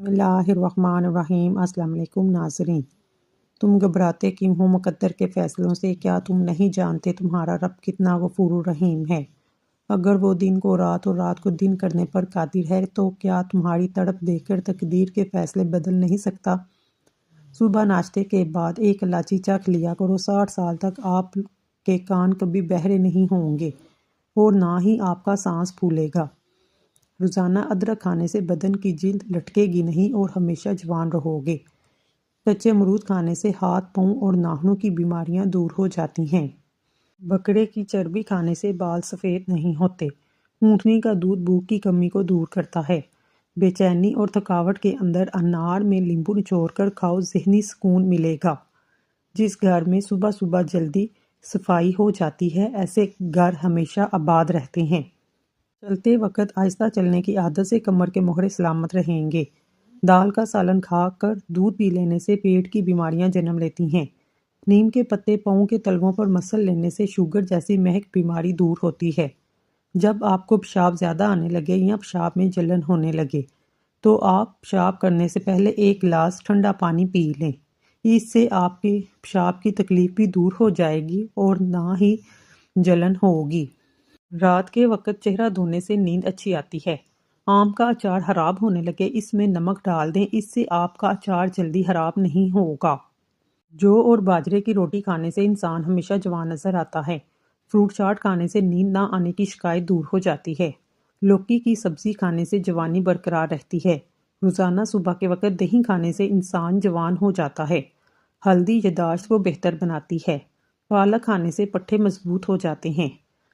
बिस्मिल्लाहिर्रहमानिर्रहीम। अस्सलाम वालेकुम नाज़रीन। तुम घबराते क्यों हो मुक़द्दर के फ़ैसलों से? क्या तुम नहीं जानते तुम्हारा रब कितना गफ़ूर रहीम है? अगर वो दिन को रात और रात को दिन करने पर कादिर है तो क्या तुम्हारी तड़प देखकर तकदीर के फ़ैसले बदल नहीं सकता? सुबह नाश्ते के बाद एक इलायची चख लिया करो, 60 साल तक आपके कान कभी बहरे नहीं होंगे और ना ही आपका सांस फूलेगा। रोज़ाना अदरक खाने से बदन की जिल्द लटकेगी नहीं और हमेशा जवान रहोगे। कच्चे अमरूद खाने से हाथ, पाँव और नाखूनों की बीमारियां दूर हो जाती हैं। बकरे की चर्बी खाने से बाल सफ़ेद नहीं होते। ऊँटनी का दूध भूख की कमी को दूर करता है। बेचैनी और थकावट के अंदर अनार में नींबू निचोड़कर खाओ, ज़हनी सुकून मिलेगा। जिस घर में सुबह सुबह जल्दी सफाई हो जाती है, ऐसे घर हमेशा आबाद रहते हैं। चलते वक्त आहिस्ता चलने की आदत से कमर के मोहरे सलामत रहेंगे। दाल का सालन खाकर दूध पी लेने से पेट की बीमारियां जन्म लेती हैं। नीम के पत्ते पाँव के तलवों पर मसल लेने से शुगर जैसी महक बीमारी दूर होती है। जब आपको पेशाब ज़्यादा आने लगे या पेशाब में जलन होने लगे तो आप पेशाब करने से पहले एक गिलास ठंडा पानी पी लें। इससे आपके पेशाब की तकलीफ भी दूर हो जाएगी और ना ही जलन होगी। रात के वक्त चेहरा धोने से नींद अच्छी आती है। आम का अचार खराब होने लगे, इसमें नमक डाल दें, इससे आपका अचार जल्दी खराब नहीं होगा। जौ और बाजरे की रोटी खाने से इंसान हमेशा जवान नजर आता है। फ्रूट चाट खाने से नींद ना आने की शिकायत दूर हो जाती है। लौकी की सब्जी खाने से जवानी बरकरार रहती है। रोजाना सुबह के वक्त दही खाने से इंसान जवान हो जाता है। हल्दी याददाश्त को बेहतर बनाती है। पालक खाने से पट्टे मजबूत हो जाते हैं।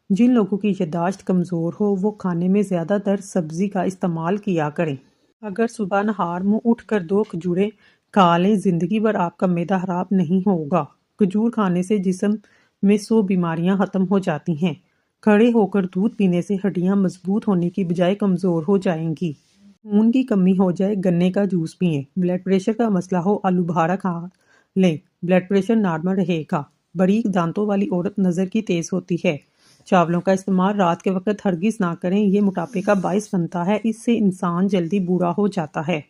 जिन लोगों की याददाश्त कमज़ोर हो वो खाने में ज़्यादातर सब्ज़ी का इस्तेमाल किया करें। अगर सुबह नहार मुँह उठकर 2 खजूरें खा लें, ज़िंदगी भर आपका मैदा खराब नहीं होगा। खजूर खाने से जिस्म में 100 बीमारियां ख़त्म हो जाती हैं। खड़े होकर दूध पीने से हड्डियां मजबूत होने की बजाय कमज़ोर हो जाएंगी। खून की कमी हो जाए, गन्ने का जूस पिएं। ब्लड प्रेशर का मसला हो, आलू बुखारा खा लें, ब्लड प्रेशर नॉर्मल रहेगा। बारीक दांतों वाली औरत नज़र की तेज़ होती है। चावलों का इस्तेमाल रात के वक्त हरगिज़ ना करें, ये मोटापे का बाइस बनता है, इससे इंसान जल्दी बूढ़ा हो जाता है।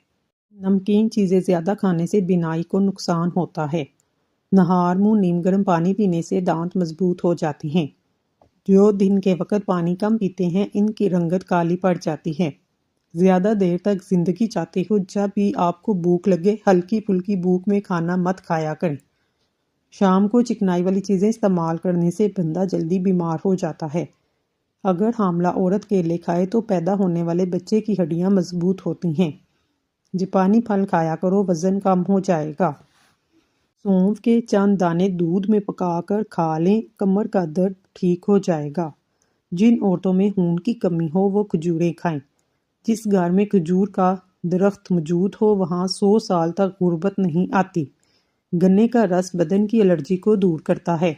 नमकीन चीज़ें ज़्यादा खाने से बिनाई को नुकसान होता है। नहार मुँह नीम गर्म पानी पीने से दांत मजबूत हो जाते हैं। जो दिन के वक्त पानी कम पीते हैं, इनकी रंगत काली पड़ जाती है। ज़्यादा देर तक ज़िंदगी चाहते हो, जब भी आपको भूख लगे हल्की फुल्की भूख में खाना मत खाया करें। शाम को चिकनाई वाली चीज़ें इस्तेमाल करने से बंदा जल्दी बीमार हो जाता है। अगर हामला औरत केले खाए तो पैदा होने वाले बच्चे की हड्डियां मजबूत होती हैं। जापानी फल खाया करो, वज़न कम हो जाएगा। सौंफ के चंद दाने दूध में पकाकर खा लें, कमर का दर्द ठीक हो जाएगा। जिन औरतों में खून की कमी हो वो खजूरें खाएं। जिस घर में खजूर का दरख्त मौजूद हो वहाँ 100 साल तक गुर्बत नहीं आती। गन्ने का रस बदन की एलर्जी को दूर करता है।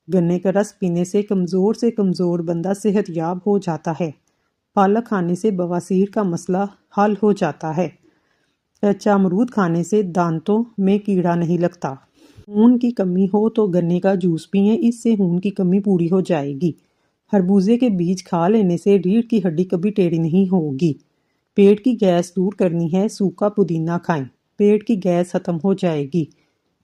गन्ने का रस पीने से कमज़ोर बंदा सेहतयाब हो जाता है। पालक खाने से बवासीर का मसला हल हो जाता है। कच्चा अमरूद खाने से दांतों में कीड़ा नहीं लगता। खून की कमी हो तो गन्ने का जूस पिएं, इससे खून की कमी पूरी हो जाएगी। खरबूजे के बीज खा लेने से रीढ़ की हड्डी कभी टेढ़ी नहीं होगी। पेट की गैस दूर करनी है, सूखा पुदीना खाएं, पेट की गैस खत्म हो जाएगी।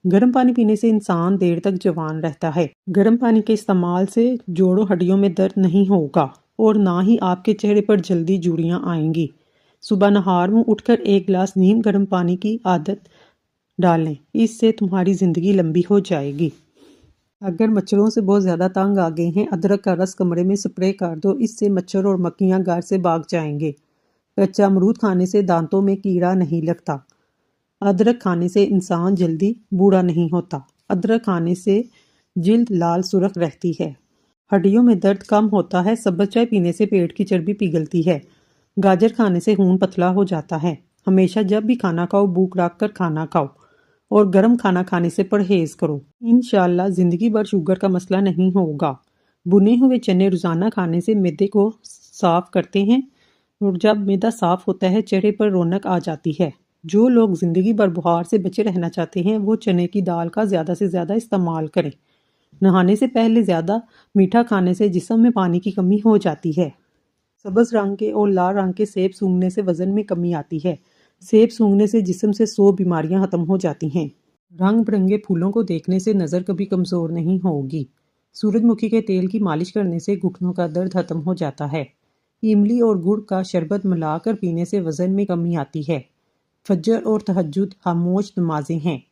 गर्म पानी पीने से इंसान देर तक जवान रहता है। गर्म पानी के इस्तेमाल से जोड़ों हड्डियों में दर्द नहीं होगा और ना ही आपके चेहरे पर जल्दी झुर्रियां आएंगी। सुबह नहार मुँह उठकर 1 गिलास नीम गर्म पानी की आदत डालें, इससे तुम्हारी ज़िंदगी लंबी हो जाएगी। अगर मच्छरों से बहुत ज़्यादा तंग आ गए हैं, अदरक का रस कमरे में स्प्रे कर दो, इससे मच्छर और मक्खियाँ घर से भाग जाएंगे। कच्चा अमरूद खाने से दांतों में कीड़ा नहीं लगता। अदरक खाने से इंसान जल्दी बूढ़ा नहीं होता। अदरक खाने से जिल्द लाल सुर्ख रहती है। हड्डियों में दर्द कम होता है। सब्ज़ चाय पीने से पेट की चर्बी पिघलती है। गाजर खाने से खून पतला हो जाता है। हमेशा जब भी खाना खाओ भूख रख कर खाना खाओ और गर्म खाना खाने से परहेज करो। इंशाअल्लाह ज़िंदगी भर शुगर का मसला नहीं होगा। भुने हुए चने रोज़ाना खाने से मैदे को साफ करते हैं और जब मैदा साफ होता है चेहरे पर रौनक आ जाती है। जो लोग ज़िंदगी भर बुखार से बचे रहना चाहते हैं वो चने की दाल का ज़्यादा से ज़्यादा इस्तेमाल करें। नहाने से पहले ज़्यादा मीठा खाने से जिस्म में पानी की कमी हो जाती है। सब्ज़ रंग के और लाल रंग के सेब सूंघने से वज़न में कमी आती है। सेब सूंघने से जिस्म से 100 बीमारियां खत्म हो जाती हैं। रंग बिरंगे फूलों को देखने से नज़र कभी कमज़ोर नहीं होगी। सूरजमुखी के तेल की मालिश करने से घुटनों का दर्द खत्म हो जाता है। इमली और गुड़ का शरबत मिलाकर पीने से वज़न में कमी आती है। फजर और तहज्जुद खामोश नमाजें हैं।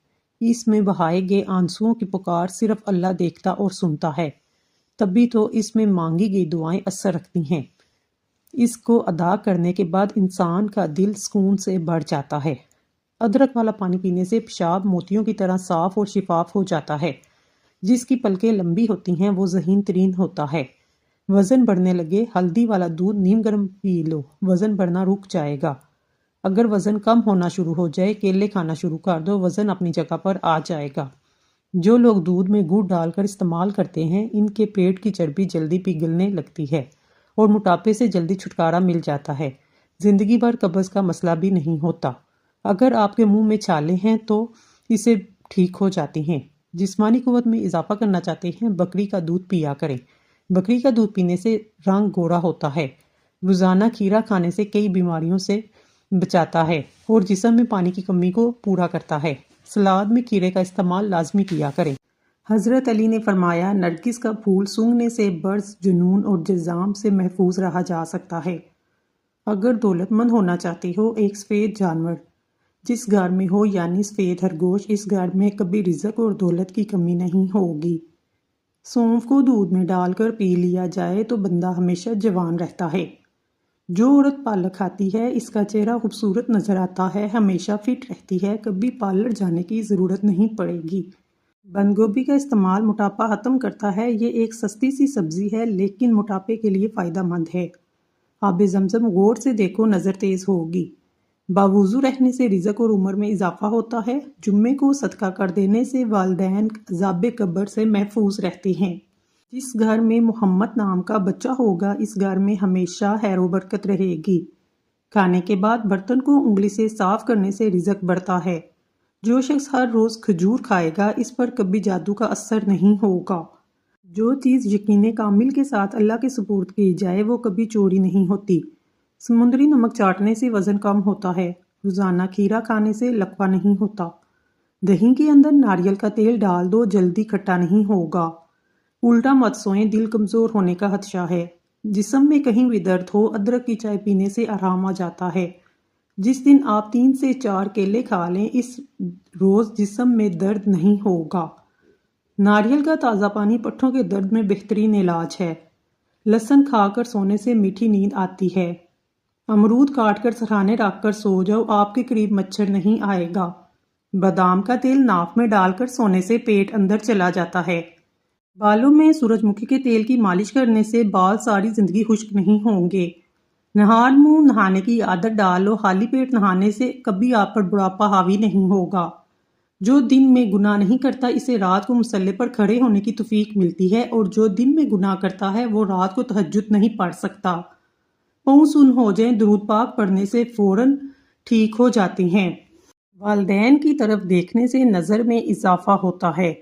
इसमें बहाए गए आंसुओं की पुकार सिर्फ अल्लाह देखता और सुनता है, तभी तो इसमें मांगी गई दुआएं असर रखती हैं। इसको अदा करने के बाद इंसान का दिल सुकून से भर जाता है। अदरक वाला पानी पीने से पेशाब मोतियों की तरह साफ और शिफाफ हो जाता है। जिसकी पलकें लंबी होती हैं वो ज़हीन तरीन होता है। वज़न बढ़ने लगे, हल्दी वाला दूध नीम गर्म पी लो, वज़न बढ़ना रुक जाएगा। अगर वज़न कम होना शुरू हो जाए, केले खाना शुरू कर दो, वज़न अपनी जगह पर आ जाएगा। जो लोग दूध में गुड़ डालकर इस्तेमाल करते हैं, इनके पेट की चर्बी जल्दी पिघलने लगती है और मोटापे से जल्दी छुटकारा मिल जाता है। ज़िंदगी भर कब्ज़ का मसला भी नहीं होता। अगर आपके मुंह में छाले हैं तो इसे ठीक हो जाती हैं। जिस्मानी क़ुव्वत में इजाफा करना चाहते हैं, बकरी का दूध पिया करें। बकरी का दूध पीने से रंग गोरा होता है। रोज़ाना खीरा खाने से कई बीमारियों से बचाता है और जिस्म में पानी की कमी को पूरा करता है। सलाद में खीरे का इस्तेमाल लाजमी किया करें। हज़रत अली ने फरमाया, नरगिस का फूल सूंघने से बर्स, जुनून और जज़ाम से महफूज रहा जा सकता है। अगर दौलतमंद होना चाहती हो, एक सफ़ेद जानवर जिस घर में हो, यानी सफ़ेद खरगोश, इस घर में कभी रिज़्क और दौलत की कमी नहीं होगी। सौंफ को दूध में डालकर पी लिया जाए तो बंदा हमेशा जवान रहता है। जो औरत पालक खाती है, इसका चेहरा खूबसूरत नजर आता है, हमेशा फिट रहती है, कभी पार्लर जाने की ज़रूरत नहीं पड़ेगी। बंद गोभी का इस्तेमाल मोटापा ख़त्म करता है। ये एक सस्ती सी सब्ज़ी है लेकिन मोटापे के लिए फ़ायदेमंद है। आबे ज़मज़म गौर से देखो, नज़र तेज़ होगी। बावुज़ू रहने से रिज़्क और उम्र में इजाफा होता है। जुम्मे को सदका कर देने से वालिदैन अज़ाब कब्र से महफूज रहते हैं। जिस घर में मोहम्मद नाम का बच्चा होगा, इस घर में हमेशा खैर व बरकत रहेगी। खाने के बाद बर्तन को उंगली से साफ करने से रिज़्क बढ़ता है। जो शख्स हर रोज़ खजूर खाएगा, इस पर कभी जादू का असर नहीं होगा। जो चीज़ यकीन कामिल के साथ अल्लाह के सुपुर्द की जाए, वो कभी चोरी नहीं होती। समुद्री नमक चाटने से वज़न कम होता है। रोज़ाना खीरा खाने से लकवा नहीं होता। दही के अंदर नारियल का तेल डाल दो, जल्दी खट्टा नहीं होगा। उल्टा मत सोएं, दिल कमज़ोर होने का खदशा है। जिस्म में कहीं भी दर्द हो, अदरक की चाय पीने से आराम आ जाता है। जिस दिन आप 3 से 4 केले खा लें, इस रोज़ जिस्म में दर्द नहीं होगा। नारियल का ताज़ा पानी पट्ठों के दर्द में बेहतरीन इलाज है। लहसुन खाकर सोने से मीठी नींद आती है। अमरूद काट कर सरहाने रख कर सो जाओ, आपके करीब मच्छर नहीं आएगा। बादाम का तेल नाक में डालकर सोने से पेट अंदर चला जाता है। बालों में सूरजमुखी के तेल की मालिश करने से बाल सारी जिंदगी खुश्क नहीं होंगे। नहार मुंह नहाने की आदत डालो, खाली पेट नहाने से कभी आप पर बुढ़ापा हावी नहीं होगा। जो दिन में गुनाह नहीं करता, इसे रात को मुसल्ले पर खड़े होने की तौफीक मिलती है, और जो दिन में गुनाह करता है वो रात को तहज्जुद नहीं पढ़ सकता। पाँव सुन हो जाएं, दुरूद पाक पढ़ने से फौरन ठीक हो जाती हैं। वालिदैन की तरफ देखने से नज़र में इजाफा होता है।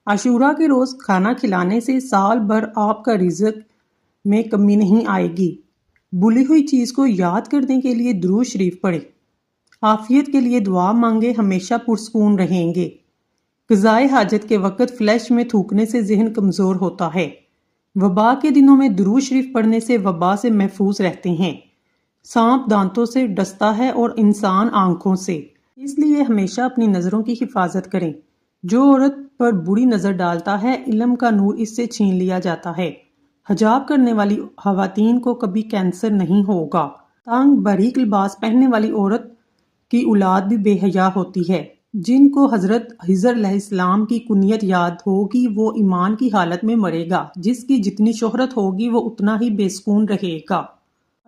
आशूरा के रोज़ खाना खिलाने से साल भर आपका रिज़्क में कमी नहीं आएगी। भूली हुई चीज़ को याद करने के लिए दुरूद शरीफ पढ़े। आफियत के लिए दुआ मांगे, हमेशा पुरसकून रहेंगे। क़ज़ाए हाजत के वक़्त फ्लैश में थूकने से जहन कमज़ोर होता है। वबा के दिनों में दुरूद शरीफ पढ़ने से वबा से महफूज रहते हैं। सांप दांतों से डसता है और इंसान आंखों से, इसलिए हमेशा अपनी नज़रों की हिफाजत करें। जो औरत पर बुरी नज़र डालता है, इल्म का नूर इससे छीन लिया जाता है। हिजाब करने वाली ख़वातीन को कभी कैंसर नहीं होगा। तंग बारीक लिबास पहनने वाली औरत की औलाद भी बेहया होती है। जिनको हज़रत हिजर अलैहिस्सलाम की कुनियत याद होगी, वो ईमान की हालत में मरेगा। जिसकी जितनी शोहरत होगी, वो उतना ही बेसुकून रहेगा।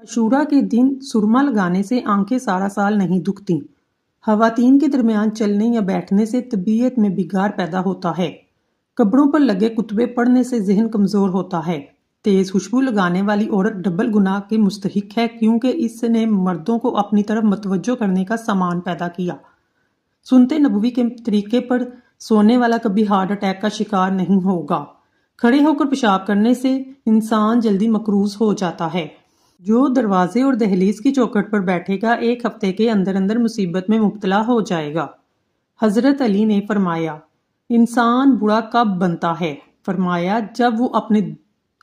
अशूरा के दिन सुरमा लगाने से आंखें सारा साल नहीं दुखती। ख़वातीन के दरमियान चलने या बैठने से तबीयत में बिगाड़ पैदा होता है। कब्रों पर लगे कुतबे पढ़ने से जहन कमज़ोर होता है। तेज़ खुशबू लगाने वाली औरत डबल गुनाह के मुस्तहिक है, क्योंकि इसने मर्दों को अपनी तरफ मतवज्जो करने का सामान पैदा किया। सुनते नबवी के तरीके पर सोने वाला कभी हार्ट अटैक का शिकार नहीं होगा। खड़े होकर पेशाब करने से इंसान जल्दी मकरूज हो जाता है। جو دروازے اور دہلیز کی چوکھٹ پر بیٹھے گا 1 ہفتے کے اندر اندر مصیبت میں مبتلا ہو جائے گا۔ حضرت علی نے فرمایا، انسان برا کب بنتا ہے؟ فرمایا، جب وہ اپنے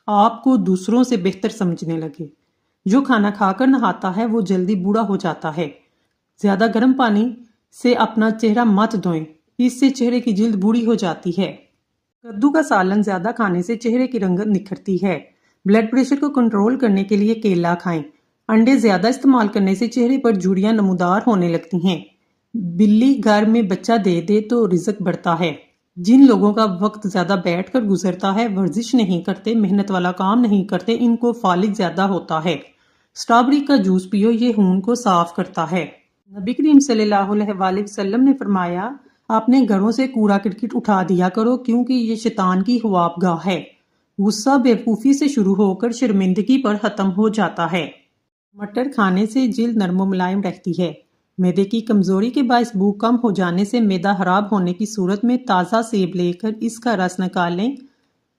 آپ کو دوسروں سے بہتر سمجھنے لگے۔ جو کھانا کھا کر نہاتا ہے وہ جلدی بوڑھا ہو جاتا ہے۔ زیادہ گرم پانی سے اپنا چہرہ مت دھوئیں، اس سے چہرے کی جلد بوڑھی ہو جاتی ہے۔ کدو کا سالن زیادہ کھانے سے چہرے کی رنگت نکھرتی ہے۔ بلڈ پریشر کو کنٹرول کرنے کے لیے کیلا کھائیں۔ انڈے زیادہ استعمال کرنے سے چہرے پر جھریاں نمودار ہونے لگتی ہیں۔ بلی گھر میں بچہ دے دے تو رزق بڑھتا ہے۔ جن لوگوں کا وقت زیادہ بیٹھ کر گزرتا ہے، ورزش نہیں کرتے، محنت والا کام نہیں کرتے، ان کو فالج زیادہ ہوتا ہے۔ اسٹرابیری کا جوس پیو، یہ خون کو صاف کرتا ہے۔ نبی کریم صلی اللہ علیہ وآلہ وسلم نے فرمایا، اپنے گھروں سے کوڑا کرکٹ اٹھا دیا کرو کیونکہ یہ شیطان کی خوابگاہ ہے۔ غصہ بیوقوفی سے شروع ہو کر شرمندگی پر ختم ہو جاتا ہے۔ مٹر کھانے سے جلد نرم و ملائم رہتی ہے۔ معدے کی کمزوری کے باعث بھوک کم ہو جانے سے معدہ خراب ہونے کی صورت میں تازہ سیب لے کر اس کا رس نکالیں،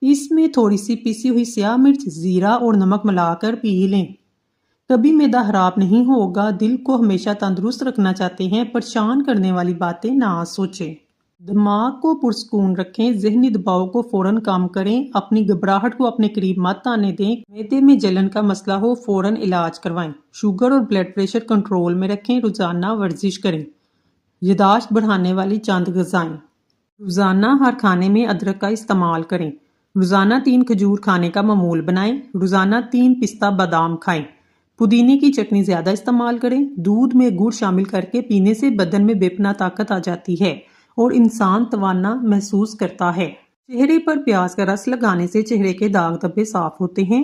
اس میں تھوڑی سی پیسی ہوئی سیاہ مرچ، زیرہ اور نمک ملا کر پی لیں۔ کبھی معدہ خراب نہیں ہوگا۔ دل کو ہمیشہ تندرست رکھنا چاہتے ہیں، پریشان کرنے والی باتیں نہ سوچیں۔ دماغ کو پرسکون رکھیں، ذہنی دباؤ کو فوراً کم کریں، اپنی گھبراہٹ کو اپنے قریب مت آنے دیں۔ معدے میں جلن کا مسئلہ ہو فوراً علاج کروائیں۔ شوگر اور بلڈ پریشر کنٹرول میں رکھیں، روزانہ ورزش کریں۔ یادداشت بڑھانے والی چند غذائیں۔ روزانہ ہر کھانے میں ادرک کا استعمال کریں۔ روزانہ 3 کھجور کھانے کا معمول بنائیں۔ روزانہ 3 پستہ بادام کھائیں۔ پودینے کی چٹنی زیادہ استعمال کریں۔ دودھ میں گڑ شامل کر کے پینے سے بدن میں بے پناہ طاقت آ جاتی ہے اور انسان توانا محسوس کرتا ہے۔ چہرے پر پیاز کا رس لگانے سے چہرے کے داغ دھبے صاف ہوتے ہیں۔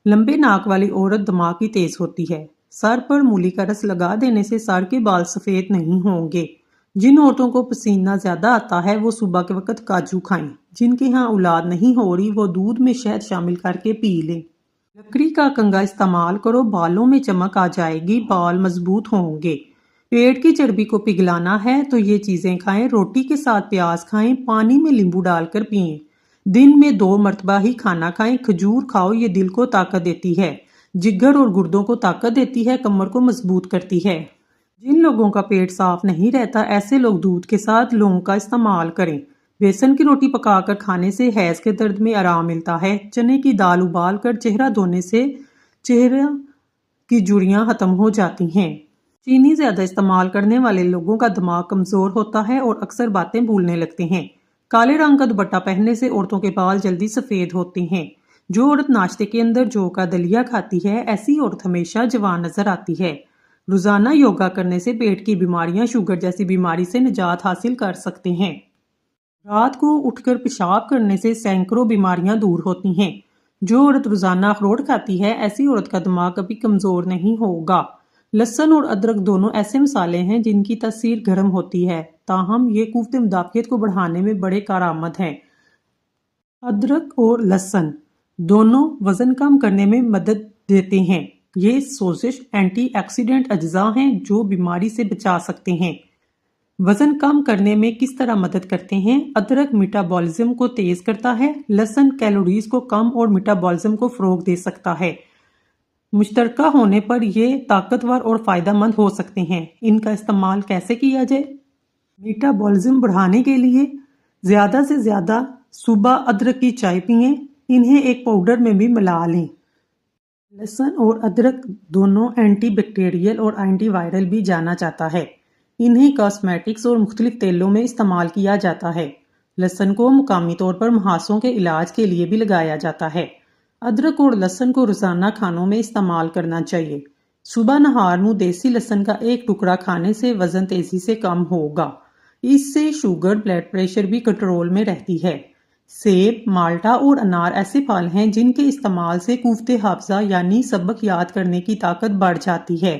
لمبے ناک والی عورت دماغی تیز ہوتی ہے۔ سر پر مولی کا رس لگا دینے سے سر کے بال سفید نہیں ہوں گے۔ جن عورتوں کو پسینہ زیادہ آتا ہے وہ صبح کے وقت کاجو کھائیں۔ جن کے ہاں اولاد نہیں ہو رہی وہ دودھ میں شہد شامل کر کے پی لیں۔ لکڑی کا کنگھا استعمال کرو، بالوں میں چمک آ جائے گی، بال مضبوط ہوں گے۔ پیٹ کی چربی کو پگھلانا ہے تو یہ چیزیں کھائیں۔ روٹی کے ساتھ پیاز کھائیں، پانی میں لیمبو ڈال کر پئیں۔ دن میں 2 مرتبہ ہی کھانا کھائیں۔ کھجور کھاؤ، یہ دل کو طاقت دیتی ہے، جگر اور گردوں کو طاقت دیتی ہے، کمر کو مضبوط کرتی ہے۔ جن لوگوں کا پیٹ صاف نہیں رہتا، ایسے لوگ دودھ کے ساتھ لونگ کا استعمال کریں۔ بیسن کی روٹی پکا کر کھانے سے حیض کے درد میں آرام ملتا ہے۔ چنے کی دال ابال کر چہرہ دھونے سے چہرہ کی جھریاں ختم ہو جاتی ہیں۔ چینی زیادہ استعمال کرنے والے لوگوں کا دماغ کمزور ہوتا ہے اور اکثر باتیں بھولنے لگتے ہیں۔ کالے رنگ کا دوپٹہ پہننے سے عورتوں کے بال جلدی سفید ہوتے ہیں۔ جو عورت ناشتے کے اندر جو کا دلیا کھاتی ہے، ایسی عورت ہمیشہ جوان نظر آتی ہے۔ روزانہ یوگا کرنے سے پیٹ کی بیماریاں، شوگر جیسی بیماری سے نجات حاصل کر سکتے ہیں۔ رات کو اٹھ کر پیشاب کرنے سے سینکڑوں بیماریاں دور ہوتی ہیں۔ جو عورت روزانہ اخروٹ کھاتی ہے، ایسی عورت کا دماغ کبھی کمزور نہیں ہوگا۔ لہسن اور ادرک دونوں ایسے مسالے ہیں جن کی تاثیر گرم ہوتی ہے، تاہم یہ قوت مدافعت کو بڑھانے میں بڑے کارآمد ہیں۔ ادرک اور لہسن دونوں وزن کم کرنے میں مدد دیتے ہیں۔ یہ سوزش اینٹی آکسیڈنٹ اجزاء ہیں جو بیماری سے بچا سکتے ہیں۔ وزن کم کرنے میں کس طرح مدد کرتے ہیں؟ ادرک میٹابولزم کو تیز کرتا ہے، لہسن کیلوریز کو کم اور میٹابولزم کو فروغ دے سکتا ہے۔ مشترکہ ہونے پر یہ طاقتور اور فائدہ مند ہو سکتے ہیں۔ ان کا استعمال کیسے کیا جائے؟ میٹابولزم بڑھانے کے لیے زیادہ سے زیادہ صبح ادرک کی چائے پئیں، انہیں ایک پاؤڈر میں بھی ملا لیں۔ لہسن اور ادرک دونوں اینٹی بیکٹیریل اور اینٹی وائرل بھی جانا جاتا ہے۔ انہیں کاسمیٹکس اور مختلف تیلوں میں استعمال کیا جاتا ہے۔ لہسن کو مقامی طور پر مہاسوں کے علاج کے لیے بھی لگایا جاتا ہے۔ ادرک اور لہسن کو روزانہ کھانوں میں استعمال کرنا چاہیے۔ صبح نہار میں دیسی لہسن کا 1 ٹکڑا کھانے سے وزن تیزی سے کم ہوگا۔ اس سے شوگر، بلڈ پریشر بھی کنٹرول میں رہتی ہے۔ سیب، مالٹا اور انار ایسے پھل ہیں جن کے استعمال سے قوت حافظہ یعنی سبق یاد کرنے کی طاقت بڑھ جاتی ہے۔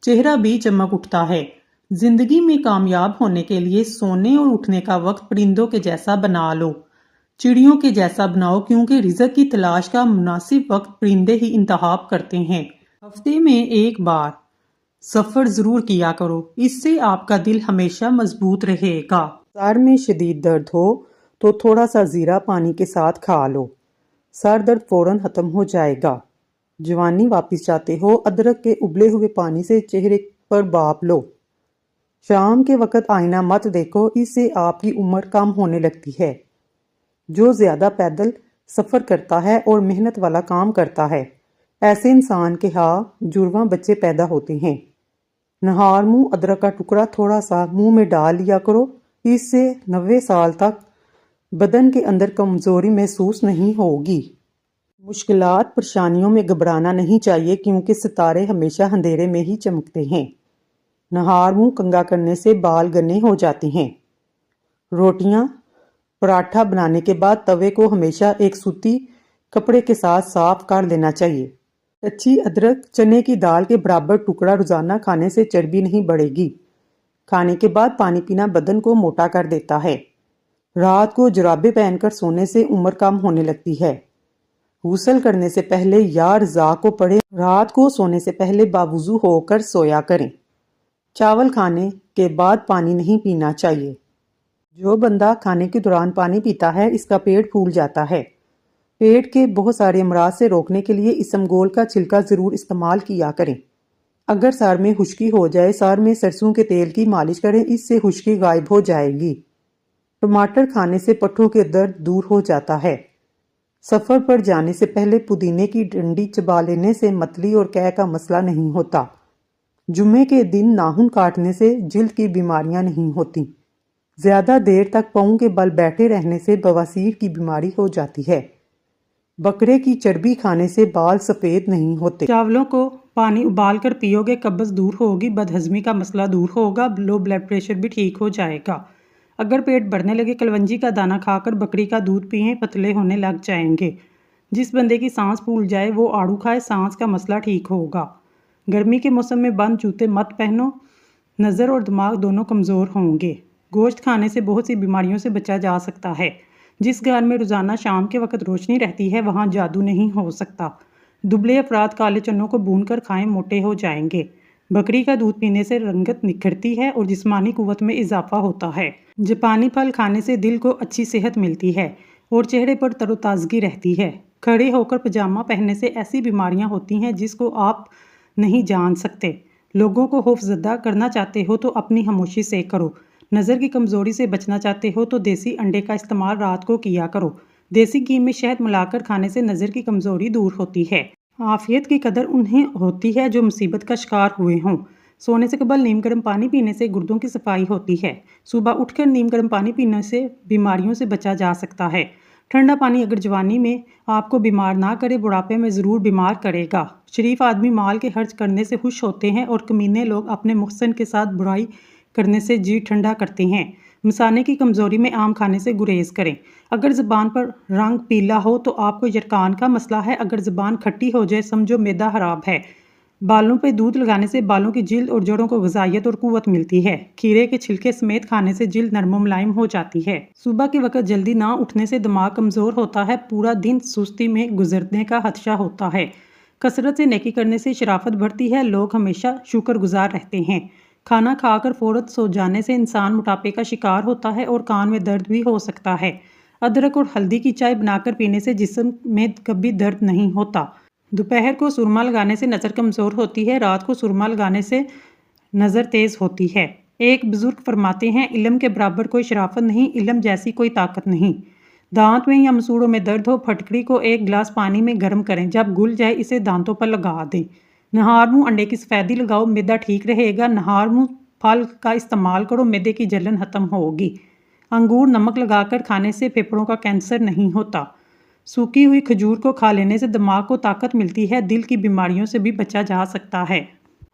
چہرہ بھی چمک اٹھتا ہے۔ زندگی میں کامیاب ہونے کے لیے سونے اور اٹھنے کا وقت پرندوں کے جیسا بنا لو، چڑیوں کے جیسا بناؤ، کیونکہ رزق کی تلاش کا مناسب وقت پرندے ہی انتخاب کرتے ہیں۔ ہفتے میں 1 بار سفر ضرور کیا کرو، اس سے آپ کا دل ہمیشہ مضبوط رہے گا۔ سر میں شدید درد ہو تو تھوڑا سا زیرہ پانی کے ساتھ کھا لو، سر درد فوراً ختم ہو جائے گا۔ जवानी वापस चाहते हो, अदरक के उबले हुए पानी से चेहरे पर भाप लो। शाम के वक्त आईना मत देखो, इससे आपकी उम्र कम होने लगती है। जो ज़्यादा पैदल सफ़र करता है और मेहनत वाला काम करता है, ऐसे इंसान के यहाँ जुड़वां बच्चे पैदा होते हैं। नहार मुंह अदरक का टुकड़ा थोड़ा सा मुंह में डाल लिया करो, इससे 90 साल तक बदन के अंदर कमज़ोरी महसूस नहीं होगी। मुश्किलात परेशानियों में घबराना नहीं चाहिए, क्योंकि सितारे हमेशा अंधेरे में ही चमकते हैं। नहार मुंह कंघा करने से बाल घने हो जाते हैं। रोटियां पराठा बनाने के बाद तवे को हमेशा एक सूती कपड़े के साथ साफ कर लेना चाहिए। कच्ची अदरक चने की दाल के बराबर टुकड़ा रोजाना खाने से चर्बी नहीं बढ़ेगी। खाने के बाद पानी पीना बदन को मोटा कर देता है। रात को जुराबे पहनकर सोने से उम्र कम होने लगती है। गुस्ल करने से पहले या रज़ा को पढ़ें। रात को सोने से पहले बावुज़ू होकर सोया करें। चावल खाने के बाद पानी नहीं पीना चाहिए। जो बंदा खाने के दौरान पानी पीता है, इसका पेट फूल जाता है। पेट के बहुत सारे अमराज से रोकने के लिए इसमगोल का छिलका ज़रूर इस्तेमाल किया करें। अगर सर में खुश्की हो जाए, सर में सरसों के तेल की मालिश करें, इससे खुश्की गायब हो जाएगी। टमाटर खाने से पट्ठों के दर्द दूर हो जाता है। सफ़र पर जाने से पहले पुदीने की डंडी चबा लेने से मतली और कै का मसला नहीं होता। जुम्मे के दिन नाखून काटने से जिल्द की बीमारियां नहीं होती। ज़्यादा देर तक पाँव के बल बैठे रहने से बवासीर की बीमारी हो जाती है। बकरे की चर्बी खाने से बाल सफ़ेद नहीं होते। चावलों को पानी उबाल कर पियोगे, कब्ज़ दूर होगी, बदहज़मी का मसला दूर होगा, लो ब्लड प्रेशर भी ठीक हो जाएगा। अगर पेट बढ़ने लगे, कलवंजी का दाना खाकर बकरी का दूध पिएं, पतले होने लग जाएंगे। जिस बंदे की सांस फूल जाए वो आड़ू खाए, सांस का मसला ठीक होगा। गर्मी के मौसम में बंद जूते मत पहनो, नज़र और दिमाग दोनों कमज़ोर होंगे। गोश्त खाने से बहुत सी बीमारियों से बचा जा सकता है। जिस घर में रोज़ाना शाम के वक्त रोशनी रहती है, वहाँ जादू नहीं हो सकता। दुबले अफराद काले चनों को भून कर खाएं, मोटे हो जाएंगे। बकरी का दूध पीने से रंगत निखरती है और जिस्मानी कुव्वत में इजाफा होता है। जापानी फल खाने से दिल को अच्छी सेहत मिलती है और चेहरे पर तरोताज़गी रहती है। खड़े होकर पजामा पहनने से ऐसी बीमारियां होती हैं जिसको आप नहीं जान सकते। लोगों को खौफजदा करना चाहते हो तो अपनी खामोशी से करो। नज़र की कमज़ोरी से बचना चाहते हो तो देसी अंडे का इस्तेमाल रात को किया करो। देसी घी में शहद मिलाकर खाने से नज़र की कमज़ोरी दूर होती है। आफियत की कदर उन्हें होती है जो मुसीबत का शिकार हुए हों। सोने से कबल नीम गर्म पानी पीने से गुर्दों की सफाई होती है। सुबह उठकर नीम गर्म पानी पीने से बीमारियों से बचा जा सकता है। ठंडा पानी अगर जवानी में आपको बीमार ना करे, बुढ़ापे में ज़रूर बीमार करेगा। शरीफ आदमी माल के खर्च करने से खुश होते हैं और कमीने लोग अपने मुहसन के साथ बुराई करने से जी ठंडा करते हैं। मसाने की कमज़ोरी में आम खाने से गुरेज करें। अगर ज़बान पर रंग पीला हो तो आपको यरकान का मसला है। अगर ज़बान खट्टी हो जाए, समझो मैदा खराब है। बालों पे दूध लगाने से बालों की जिल्द और जड़ों को ग़िज़ाइयत और क़ुव्वत मिलती है। खीरे के छिलके समेत खाने से जिल्द नरम मुलायम हो जाती है। सुबह के वक्त जल्दी ना उठने से दिमाग कमज़ोर होता है। पूरा दिन सुस्ती में गुजरने का खदशा होता है। कसरत से नेकी करने से शराफत बढ़ती है। लोग हमेशा शुक्रगुजार रहते हैं। खाना खाकर फ़ौरन सो जाने से इंसान मोटापे का शिकार होता है और कान में दर्द भी हो सकता है। अदरक और हल्दी की चाय बनाकर पीने से जिस्म में कभी दर्द नहीं होता। दोपहर को सुरमा लगाने से नज़र कमज़ोर होती है। रात को सुरमा लगाने से नज़र तेज़ होती है। एक बुजुर्ग फरमाते हैं, इल्म के बराबर कोई शराफत नहीं, इल्म जैसी कोई ताकत नहीं। दांत में या मसूड़ों में दर्द हो, फटकड़ी को एक गिलास पानी में गर्म करें, जब घुल जाए इसे दांतों पर लगा दें। नहार मुंह अंडे की सफ़ेदी लगाओ, मैदा ठीक रहेगा। नहार मुंह फल का इस्तेमाल करो, मैदे की जलन खत्म होगी। अंगूर नमक लगाकर खाने से फेफड़ों का कैंसर नहीं होता। सूखी हुई खजूर को खा लेने से दिमाग को ताकत मिलती है। दिल की बीमारियों से भी बचा जा सकता है।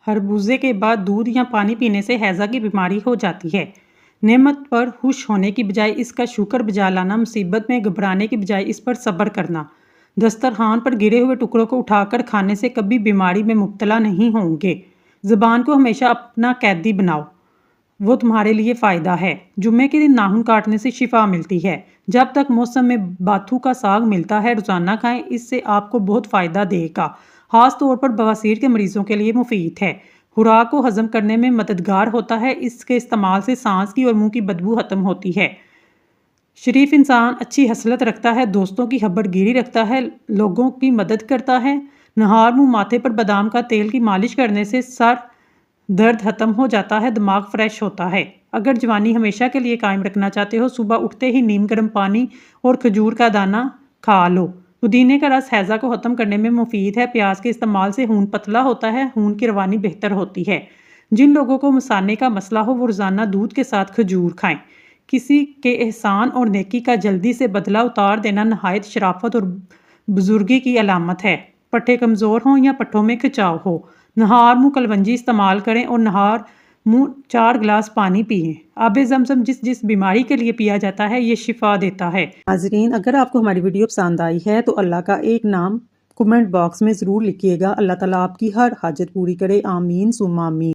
खरबूजे के बाद दूध या पानी पीने से हैज़ा की बीमारी हो जाती है। नेमत पर खुश होने की बजाय इसका शुक्र बजा लाना, मुसीबत में घबराने की बजाय इस पर सब्र करना। दस्तरखान पर गिरे हुए टुकड़ों को उठाकर खाने से कभी बीमारी में मुब्तला नहीं होंगे। ज़ुबान को हमेशा अपना कैदी बनाओ, वो तुम्हारे लिए फ़ायदा है। जुम्मे के दिन नाखून काटने से शिफा मिलती है। जब तक मौसम में बाथू का साग मिलता है, रोज़ाना खाएं, इससे आपको बहुत फ़ायदा देगा। ख़ास तौर पर बवासीर के मरीज़ों के लिए मुफीद है। खुराक को हज़म करने में मददगार होता है। इसके इस्तेमाल से सांस की और मुंह की बदबू ख़त्म होती है। शरीफ इंसान अच्छी हसलत रखता है, दोस्तों की खबरगिरी रखता है, लोगों की मदद करता है, نہار منہ ماتھے پر بادام کا تیل کی مالش کرنے سے سر درد ختم ہو جاتا ہے، دماغ فریش ہوتا ہے۔ اگر جوانی ہمیشہ کے لیے قائم رکھنا چاہتے ہو، صبح اٹھتے ہی نیم گرم پانی اور کھجور کا دانہ کھا لو۔ پودینے کا رس ہیضہ کو ختم کرنے میں مفید ہے۔ پیاز کے استعمال سے خون پتلا ہوتا ہے، خون کی روانی بہتر ہوتی ہے۔ جن لوگوں کو مثانے کا مسئلہ ہو وہ روزانہ دودھ کے ساتھ کھجور کھائیں۔ کسی کے احسان اور نیکی کا جلدی سے بدلہ اتار دینا نہایت شرافت اور بزرگی کی علامت ہے۔ پٹھے کمزور ہوں یا پٹھوں میں کھچاؤ ہو، نہار منہ کلونجی استعمال کریں اور نہار منہ 4 گلاس پانی پئیں۔ آب زمزم جس بیماری کے لیے پیا جاتا ہے یہ شفا دیتا ہے۔ ناظرین، اگر آپ کو ہماری ویڈیو پسند آئی ہے تو اللہ کا ایک نام کمنٹ باکس میں ضرور لکھیے گا۔ اللہ تعالیٰ آپ کی ہر حاجت پوری کرے، آمین ثم آمین۔